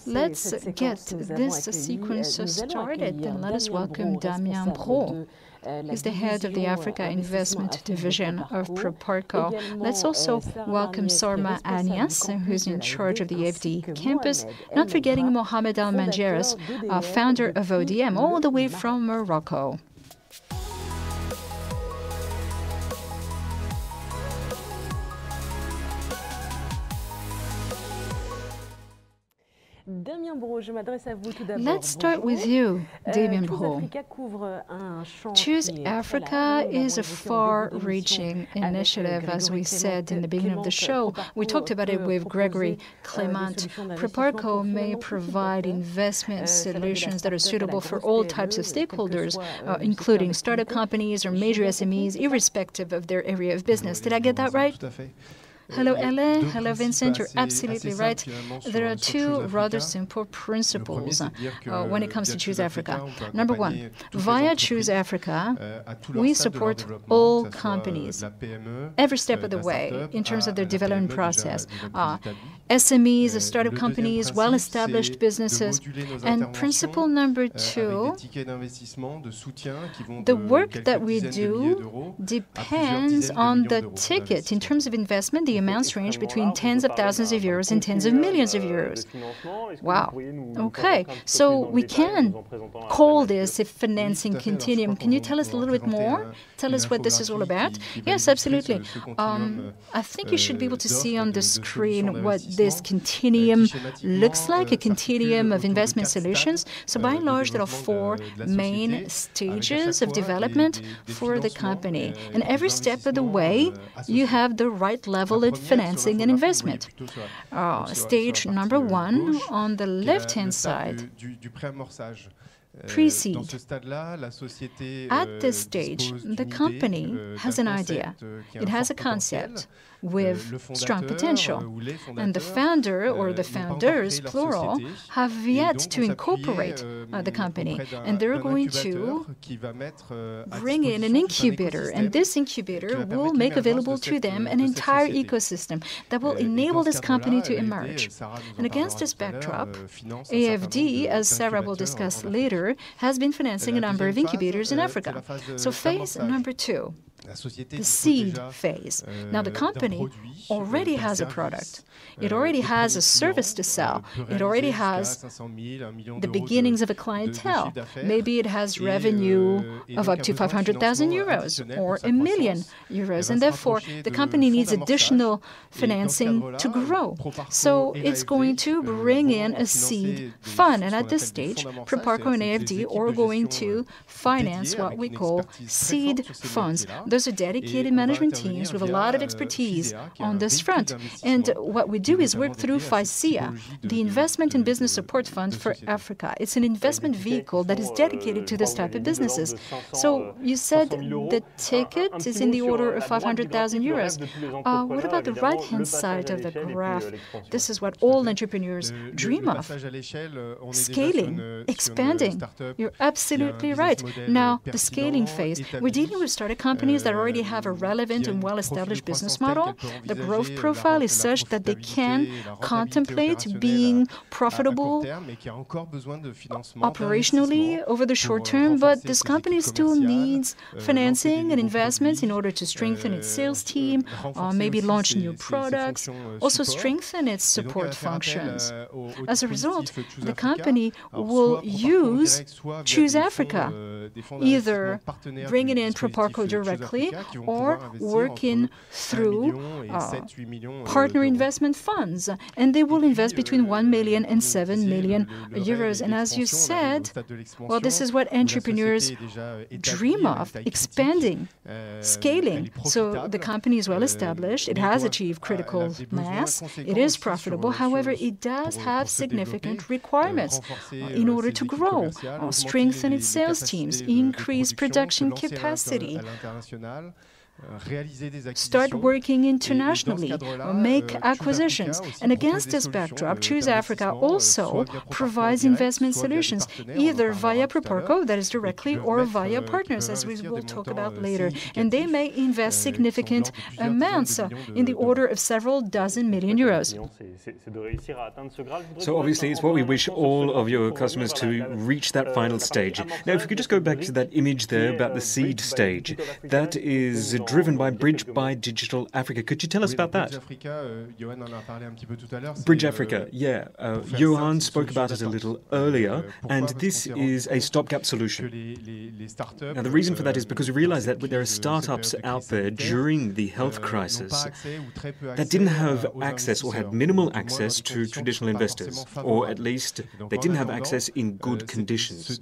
Let's get this sequence started, and let us welcome Damien Brault. He's the head of the Africa Investment Division of Proparco. Let's also welcome Sarma Agnes, who's in charge of the AFD campus, not forgetting Mohamed Al-Manjeris, founder of ODM, all the way from Morocco. Let's start with you, Damien Brault. Choose Africa is a far-reaching initiative, as we said in the beginning of the show. We talked about it with Gregory Clement. Proparco may provide investment solutions that are suitable for all types of stakeholders, including startup companies or major SMEs, irrespective of their area of business. Did I get that right? Hello, Ellen. Hello, Vincent. You're absolutely right. There are two rather simple principles when it comes to Choose Africa. Number one, via Choose Africa, we support all companies every step of the way in terms of their development process. SMEs, startup companies, well-established businesses. And principle number two, the work that we do depends on the ticket. In terms of investment, the amounts range between tens of thousands of euros and tens of millions of euros. Wow. Okay. So we can call this a financing continuum. Can you tell us a little bit more? Tell us what this is all about? Yes, absolutely. I think you should be able to see on the screen what this continuum looks like, a continuum of investment solutions. So by and large, there are four main stages of development for the company. And every step of the way, you have the right level of financing and investment. Stage number one, on the left-hand side, pre-seed. At this stage, the company has an idea. It has a concept with strong potential. And the founder, or the founders, plural, have yet to incorporate the company. And they're going to bring in an incubator. And this incubator will make available to them an entire ecosystem that will enable this company to emerge. And against this backdrop, AFD, as Sarah will discuss later, has been financing a number of incubators in Africa. So phase number two, the seed phase. Now, the company already has a product. It already has a service to sell. It already has the beginnings of a clientele. Maybe it has revenue of up to 500,000 euros or €1 million. And therefore, the company needs additional financing to grow. So it's going to bring in a seed fund. And at this stage, Proparco and AFD are going to finance what we call seed funds. Those are dedicated management teams with a lot of expertise on this front. And what we do is work through FICEA, the Investment and Business Support Fund for Africa. It's an investment vehicle that is dedicated to this type of businesses. So you said the ticket is in the order of 500,000 euros. What about the right-hand side of the graph? This is what all entrepreneurs dream of. Scaling, expanding. You're absolutely right. Now, the scaling phase. We're dealing with startup companies that already have a relevant and well-established business model. The growth profile is such that they can contemplate being profitable operationally over the short term, but this company still needs financing and investments in order to strengthen its sales team, maybe launch new products, also strengthen its support functions. As a result, the company will use Choose Africa, either bringing in Proparco directly or working through partner investment funds, and they will invest between 1 million and 7 million euros. And as you said, well, this is what entrepreneurs dream of, expanding, scaling. So the company is well established, it has achieved critical mass, it is profitable. However, it does have significant requirements in order to grow, strengthen its sales teams, increase production capacity. start working internationally or make acquisitions. And against this backdrop, Choose Africa also provides investment solutions, either via Proparco, that is directly, or via partners, as we will talk about later. And they may invest significant amounts in the order of several dozen million euros. So obviously it's what we wish all of your customers to reach that final stage. Now, if you could just go back to that image there about the seed stage, that is driven by Bridge by Digital Africa. Could you tell us about that? Bridge Africa, yeah. Johan spoke about it a little earlier, and this is a stopgap solution. Now, the reason for that is because we realize that there are startups out there during the health crisis that didn't have access or had minimal access to traditional investors, or at least they didn't have access in good conditions.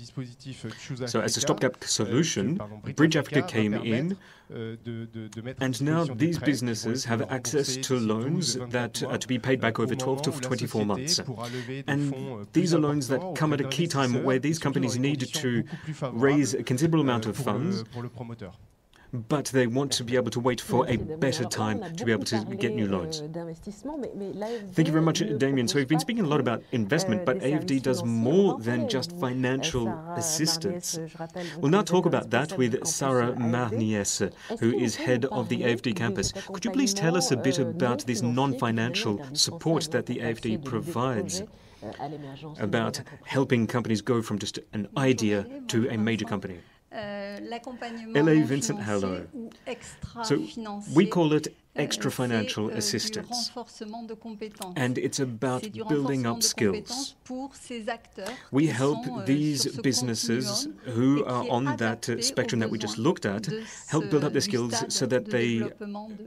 So as a stopgap solution, Bridge Africa came in, and now these businesses have access to loans that are to be paid back over 12 to 24 months. And these are loans that come at a key time where these companies need to raise a considerable amount of funds, but they want to be able to wait for a better time to be able to get new loans. Thank you very much, Damien. So we've been speaking a lot about investment, but AFD does more than just financial assistance. We'll now talk about that with Sarah Marniès, who is head of the AFD campus. Could you please tell us a bit about this non-financial support that the AFD provides, about helping companies go from just an idea to a major company? L.A. Vincent, hello. So we call it extra financial assistance, and it's about building up skills. We help these businesses who are on that spectrum that we just looked at, help build up their skills so that they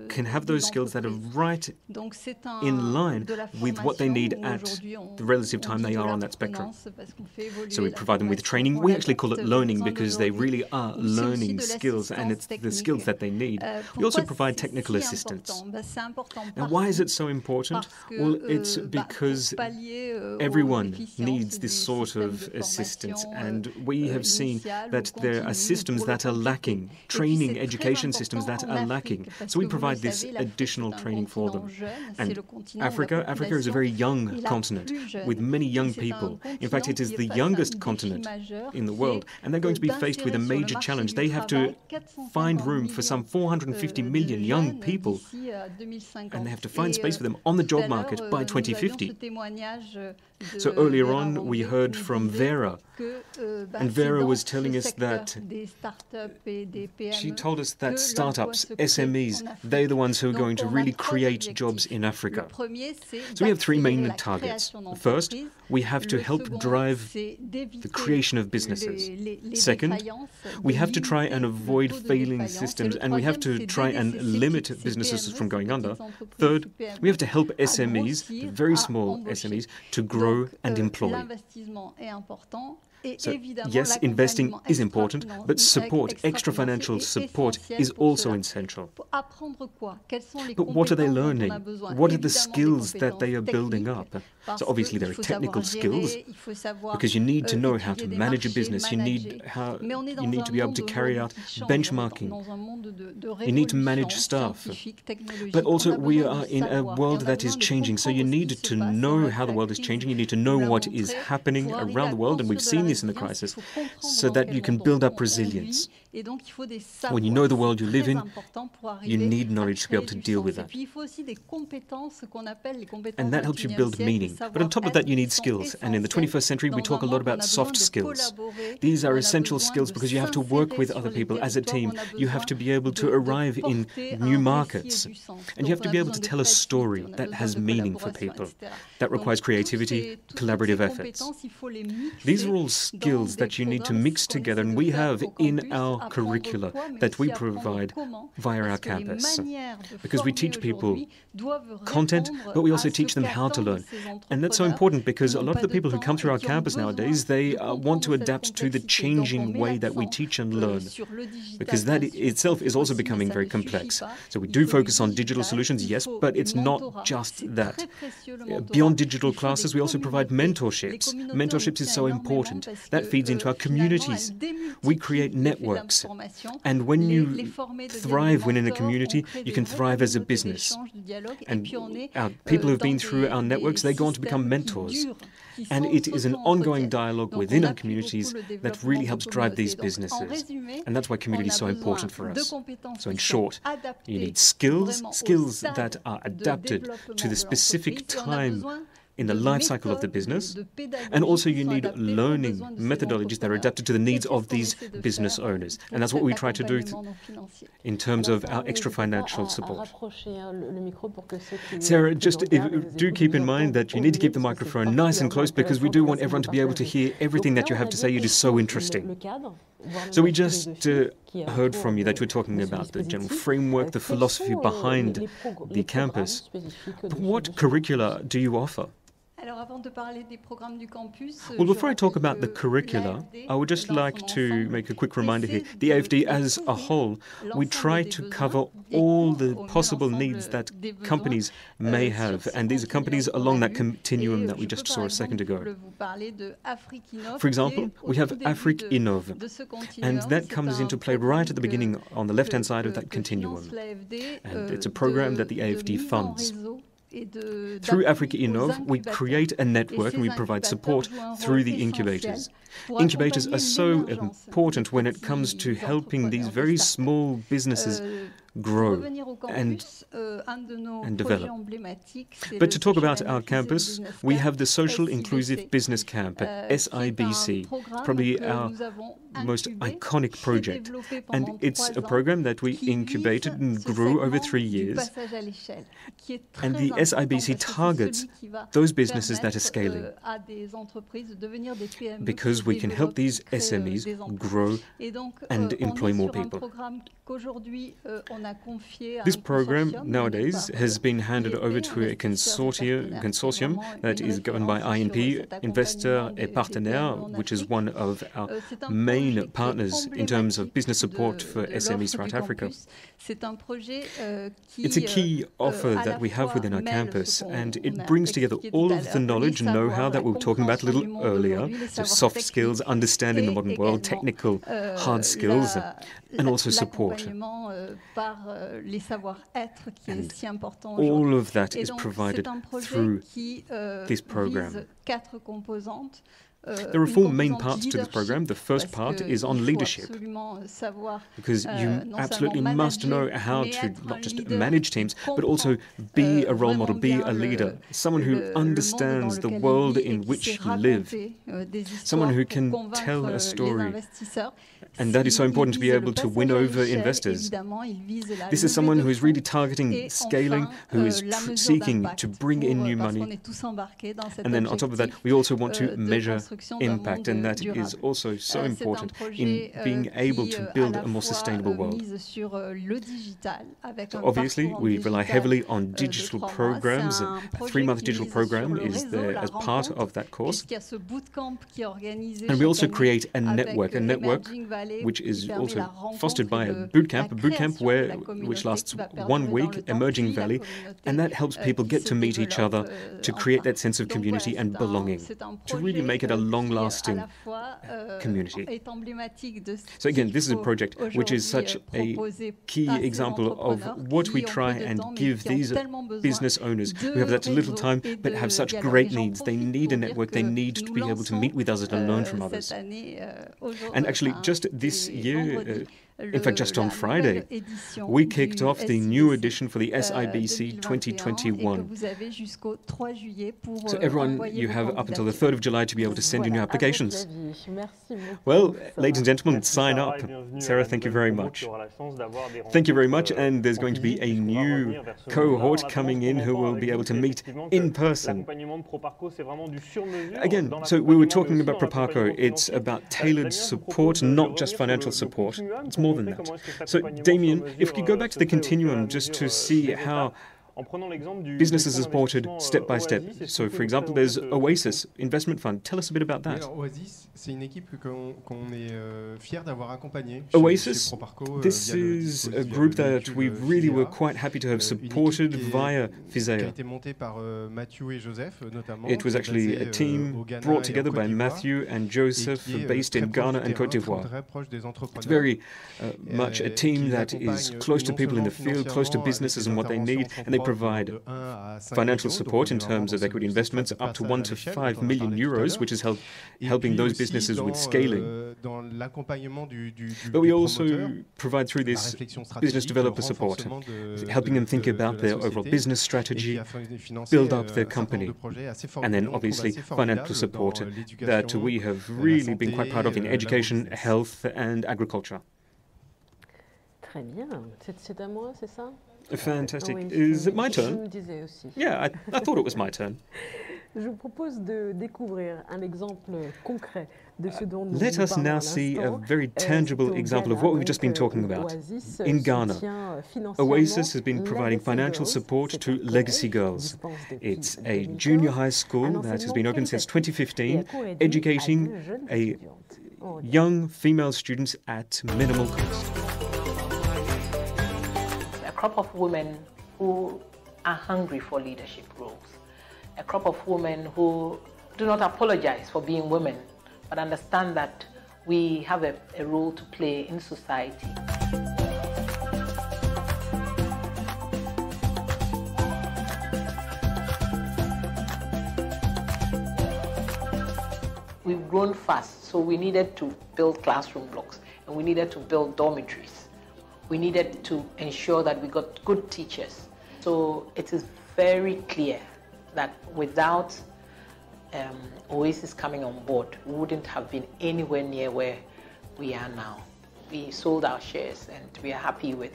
can have those skills that are right in line with what they need at the relative time they are on that spectrum. So we provide them with training. We actually call it learning because they really are learning skills, and it's the skills that they need. We also provide technical assistance. Now, why is it so important? Well, it's because everyone needs this sort of assistance, and we have seen that there are systems that are lacking, training, education systems that are lacking. So we provide this additional training for them. And Africa is a very young continent with many young people. In fact, it is the youngest continent in the world, and they're going to be faced with a major challenge. They have to find room for some 450 million young people, and they have to find space for them on the job market by 2050. So earlier on, we heard from Vera, and Vera was telling us that she told us that startups, SMEs, they're the ones who are going to really create jobs in Africa. So we have three main targets. First, we have to help drive the creation of businesses. Second, we have to try and avoid failing systems, and we have to try and limit businesses from going under. Third, we have to help SMEs, very small SMEs, to grow and employ. So, yes, investing is important, but support, extra financial support, is also essential. But what are they learning? What are the skills that they are building up? So obviously there are technical skills, because you need to know how to manage a business, you need to be able to carry out benchmarking, you need to manage staff. But also we are in a world that is changing, so you need to know how the world is changing, you need to know what is happening around the world, and we've seen this in the crisis, so that you can build up resilience. When you know the world you live in, you need knowledge to be able to deal with that. And that helps you build meaning. But on top of that, you need skills. And in the 21st century, we talk a lot about soft skills. These are essential skills because you have to work with other people as a team. You have to be able to arrive in new markets. And you have to be able to tell a story that has meaning for people. That requires creativity, collaborative efforts. These are all skills that you need to mix together, and we have in our curricula that we provide via our campus. Because we teach people content, but we also teach them how to learn. And that's so important because a lot of the people who come through our campus nowadays, they want to adapt to the changing way that we teach and learn, because that itself is also becoming very complex. So we do focus on digital solutions, yes, but it's not just that. Beyond digital classes, we also provide mentorships. Mentorships is so important. That feeds into our communities. We create networks networks. And when you thrive within a community, you can thrive as a business. And people who've been through our networks, they go on to become mentors. And it is an ongoing dialogue within our communities that really helps drive these businesses. And that's why community is so important for us. So in short, you need skills that are adapted to the specific time in the life cycle of the business, and also you need learning methodologies that are adapted to the needs of these business owners. And that's what we try to do in terms of our extra financial support. Sarah, just do keep in mind that you need to keep the microphone nice and close because we do want everyone to be able to hear everything that you have to say. It is so interesting. So we just heard from you that you were talking about the general framework, the philosophy behind the campus. But what curricula do you offer? Well, before I talk about the curricula, I would just like to make a quick reminder here. The AFD as a whole, we try to cover all the possible needs that companies may have, and these are companies along that continuum that we just saw a second ago. For example, we have Afrique Innove, and that comes into play right at the beginning on the left-hand side of that continuum. And it's a program that the AFD funds. Through Afrique Innove, we create a network and we provide support through the incubators. Incubators are so important when it comes to helping these very small businesses grow and develop. But to talk about our campus, we have the Social Inclusive Business Camp, SIBC, probably our most iconic project. And it's a program that we incubated and grew over 3 years. And the SIBC targets those businesses that are scaling, because we can help these SMEs grow and employ more people. This program nowadays has been handed over to a consortium that is governed by INP, Investor et Partenaire, which is one of our main partners in terms of business support for SMEs throughout Africa. It's a key offer that we have within our campus, and it brings together all of the knowledge and know-how that we were talking about a little earlier, so soft skills, understanding the modern world, technical hard skills, and also support. And all of that is provided through this program. There are 4 main parts to this program. The first part is on leadership, because you absolutely must know how to not just manage teams, but also be a role model, be a leader, someone who understands the world in which you live, someone who can tell a story. And that is so important to be able to win over investors. This is someone who is really targeting scaling, who is seeking to bring in new money. And then on top of that, we also want to measure impact, and that is also so important in being able to build a more sustainable world. So obviously, we rely heavily on digital programs. A 3-month digital program is there as part of that course. And we also create a network which is also fostered by a boot camp which lasts 1 week, Emerging Valley, and that helps people get to meet each other, to create that sense of community and belonging, to really make it a long-lasting community. So again, this is a project which is such a key example of what we try and give these business owners who have that little time but have such great needs. They need a network, they need to be able to meet with others and learn from others. And actually, just this year, in fact, just on Friday, we kicked off the new edition for the SIBC 2021. So everyone, you have up until the 3rd of July to be able to send in your applications. Well, ladies and gentlemen, sign up. Sarah, thank you very much. Thank you very much, and there's going to be a new cohort coming in who will be able to meet in person. Again, so we were talking about Proparco. It's about tailored support, not just financial support. It's more than that. So, Damien, if we could go back to the continuum just to see how businesses are supported step by step. So, for example, there's Oasis investment fund. Tell us a bit about that. Oasis, this is a group that we really were quite happy to have supported via Visea. It was actually a team brought together by Matthew and Joseph, based in Ghana and Côte d'Ivoire. It's very much a team that is close to people in the field, close to businesses and what they need, and they provide financial support in terms of equity investments up to 1 to 5 million euros, which is helping those businesses with scaling. But we also provide through this business developer support, helping them think about their overall business strategy, build up their company, and then obviously financial support that we have really been quite proud of in education, health and agriculture. Très bien. C'est à moi, c'est ça? Fantastic. Is it my turn? Yeah, I thought it was my turn. Je vous propose de découvrir un exemple concret de ce dont nous Let us now see a very tangible example of what we've just been talking about. In Ghana, Oasis has been providing financial support to Legacy Girls. It's a junior high school that has been open since 2015, educating young female students at minimal cost. A crop of women who are hungry for leadership roles. A crop of women who do not apologize for being women, but understand that we have a role to play in society. We've grown fast, so we needed to build classroom blocks, and we needed to build dormitories. We needed to ensure that we got good teachers. So it is very clear that without Oasis coming on board, we wouldn't have been anywhere near where we are now. We sold our shares and we are happy with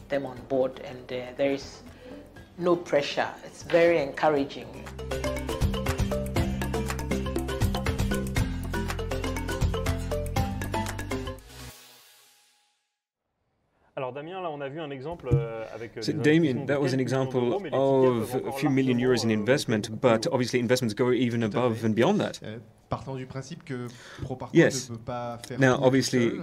them on board, and there is no pressure. It's very encouraging. So Damien, that was an example of a few million euros in investment, but obviously investments go even above and beyond that. Yes. Now, obviously,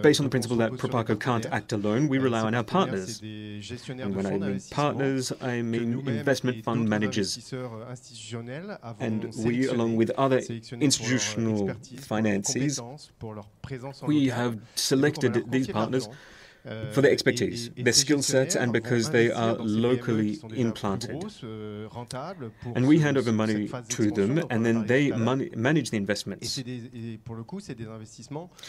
based on the principle that Proparco can't act alone, we rely on our partners. And when I mean partners, I mean investment fund managers. And we, along with other institutional financiers, we have selected these partners for their expertise, their skill sets, and because they are locally implanted. And we hand over money to them, and then they manage the investments.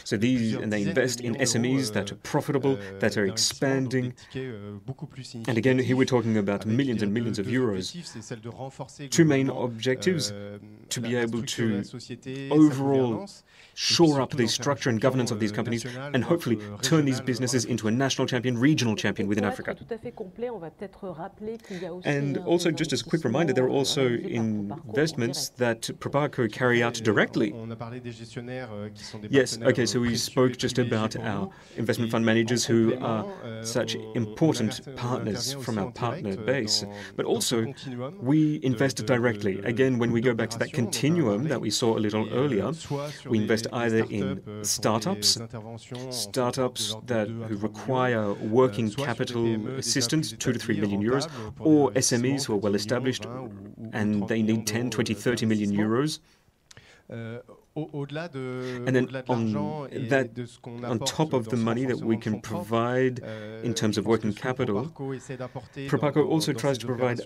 So they invest in SMEs that are profitable, that are expanding. And again, here we're talking about millions and millions of euros. Two main objectives: to be able to overall shore up the structure and governance of these companies, and hopefully turn these businesses into a national champion, regional champion within Africa. And also, just as a quick reminder, there are also investments that Proparco carry out directly. Yes, okay, so we spoke just about our investment fund managers who are such important partners from our partner base, but also we invest directly. Again, when we go back to that continuum that we saw a little earlier, we invest either in startups who require working capital assistance, 2 to 3 million euros, or SMEs who are well established and they need 10, 20, 30 million euros. And then on top of the money that we can provide in terms of working capital, Proparco also tries to provide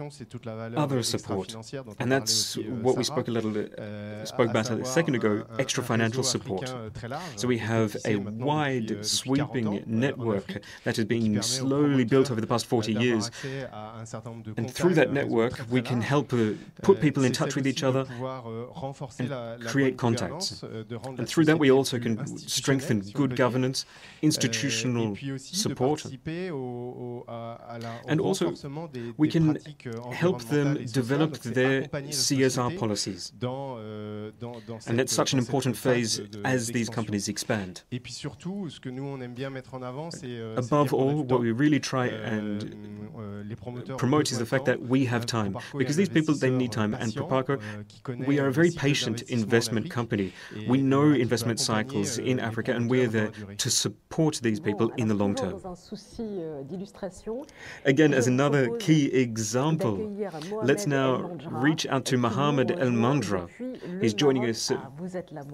other support. And that's what we spoke about a second ago, extra financial support. So we have a wide sweeping network that has been slowly built over the past 40 years. And through that network, we can help put people in touch with each other and create contact. projects. And through that, we also can strengthen good governance, institutional support, and also we can help them develop their CSR policies. And that's such an important phase as these companies expand. Above all, what we really try and promote is the fact that we have time, because these people, they need time. And Proparco, we are a very patient investment company. We know investment cycles in Africa, and we're there to support these people in the long term. Again, as another key example, let's now reach out to Mohamed El Mandra. He's joining us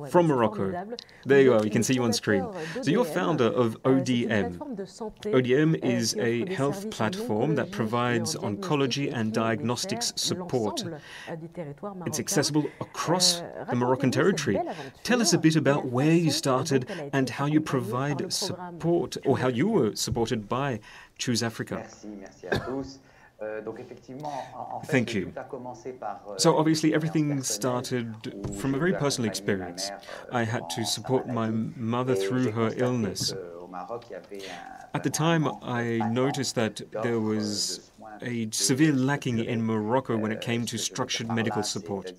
from Morocco. There you are, you can see you on screen. So you're founder of ODM. ODM is a health platform that provides oncology and diagnostics support. It's accessible across the Moroccan territory. Tell us a bit about where you started and how you provide support, or how you were supported by Choose Africa. Thank you. So obviously everything started from a very personal experience. I had to support my mother through her illness. At the time, I noticed that there was a severe lacking in Morocco when it came to structured medical support.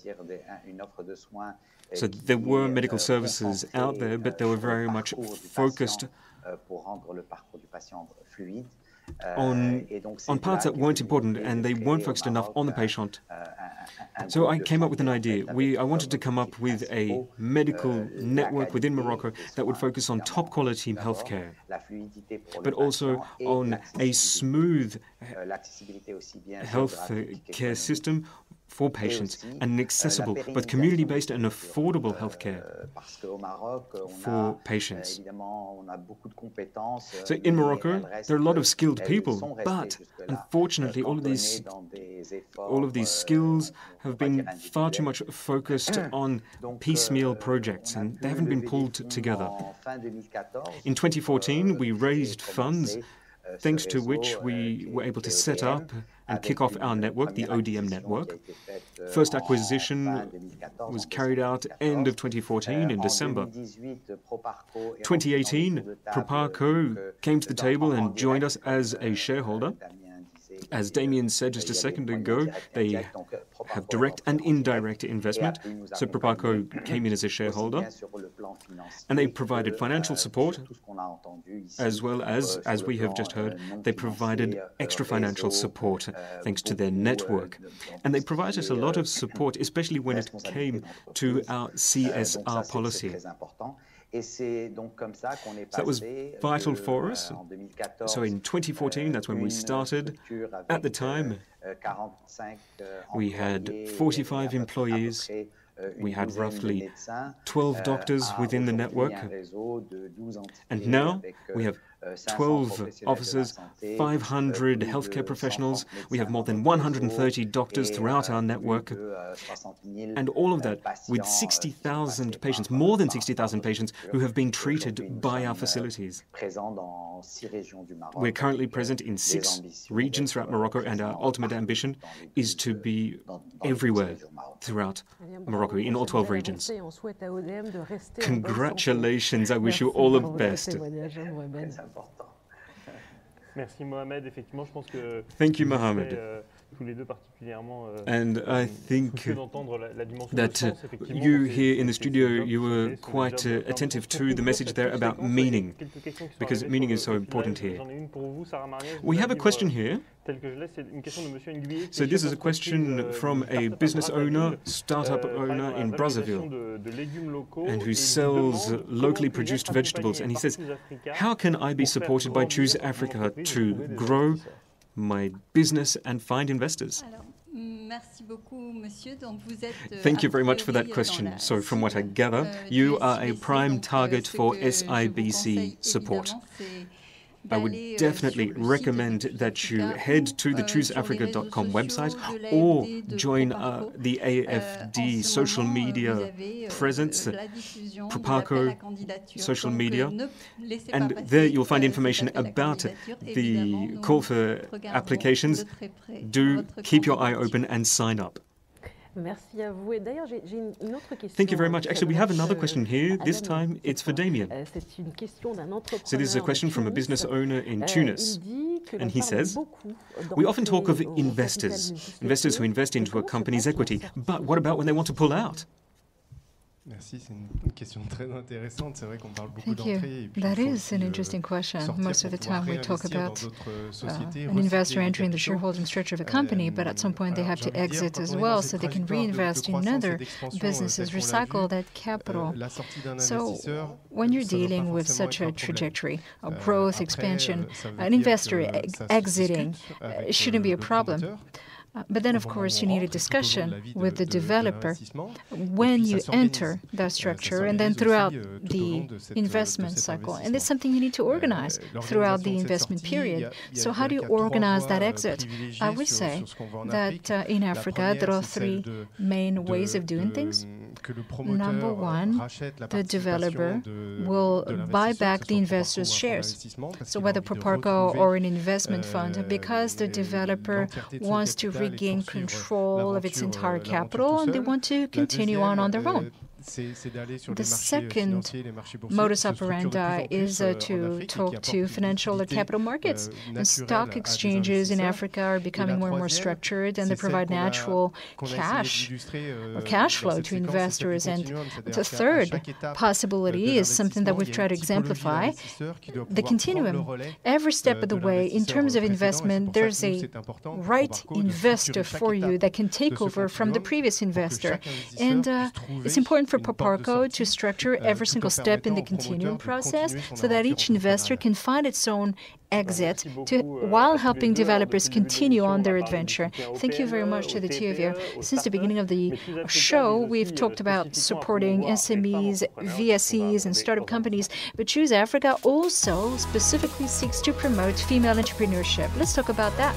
So there were medical services out there, but they were very much focused on parts that weren't important, and they weren't focused enough on the patient. So I came up with an idea. I wanted to come up with a medical network within Morocco that would focus on top quality healthcare, but also on a smooth health care system for patients, and an accessible, both community-based and affordable healthcare for patients. So in Morocco, there are a lot of skilled people, but unfortunately all of these skills have been far too much focused on piecemeal projects, and they haven't been pulled together. In 2014, we raised funds, thanks to which we were able to set up and kick off our network, the ODM network. First acquisition was carried out end of 2014 in December. 2018, Proparco came to the table and joined us as a shareholder. As Damien said just a second ago, they have direct and indirect investment. So Proparco came in as a shareholder, and they provided financial support, as well as we have just heard, they provided extra financial support thanks to their network. And they provided us a lot of support, especially when it came to our CSR policy. So that was vital for us. So in 2014, that's when we started. At the time, we had 45 employees. We had roughly 12 doctors within the network. And now we have 12 officers, 500 healthcare professionals. We have more than 130 doctors throughout our network. And all of that with 60,000 patients, more than 60,000 patients who have been treated by our facilities. We're currently present in 6 regions throughout Morocco, and our ultimate ambition is to be everywhere throughout Morocco, in all 12 regions. Congratulations, I wish you all the best. Thank you, Mohamed. And I think that you here in the studio, you were quite attentive to the message there about meaning, because meaning is so important here. We have a question here. So this is a question from a business owner, startup owner in Brazzaville, and who sells locally produced vegetables. And he says, how can I be supported by Choose Africa to grow my business and find investors? Thank you very much for that question. So from what I gather, you are a prime target for SIBC support. I would definitely recommend that you head to the chooseafrica.com website or join the AFD social media presence, Proparco social media, and there you'll find information about the call for applications. Do keep your eye open and sign up. Thank you very much. Actually, we have another question here. This time, it's for Damien. So this is a question from a business owner in Tunis. And he says, we often talk of investors who invest into a company's equity. But what about when they want to pull out? Merci, c'est une question très intéressante. C'est vrai qu'on parle beaucoup d'entrée. Et puis that is an interesting question. Most of the time we talk about an investor entering the shareholding structure of a company, but at some point they have to exit as well so they can reinvest in other businesses, recycle that capital. So when you're dealing with such a trajectory of growth, expansion, an investor exiting shouldn't be a problem. But then, of course, you need a discussion with the developer when you enter that structure and then throughout the investment cycle. And it's something you need to organize throughout the investment period. So how do you organize that exit? I would say that in Africa, there are three main ways of doing things. Number one, the developer will buy back the investor's shares. So whether Proparco or an investment fund, because the developer wants to regain control of its entire capital and they want to continue on their own. The second modus operandi is to talk to financial or capital markets. And stock exchanges in Africa are becoming more and more structured, and they provide natural cash or cash flow to investors. And the third possibility is something that we've tried to exemplify, the continuum. Every step of the way, in terms of investment, there's a right investor for you that can take over from the previous investor. And it's important for Proparco to structure every single step in the continuum process so that each investor can find its own exit while helping developers continue on their adventure. Thank you very much to the two of you. Since the beginning of the show, we've talked about supporting SMEs, VSEs, and startup companies, but Choose Africa also specifically seeks to promote female entrepreneurship. Let's talk about that.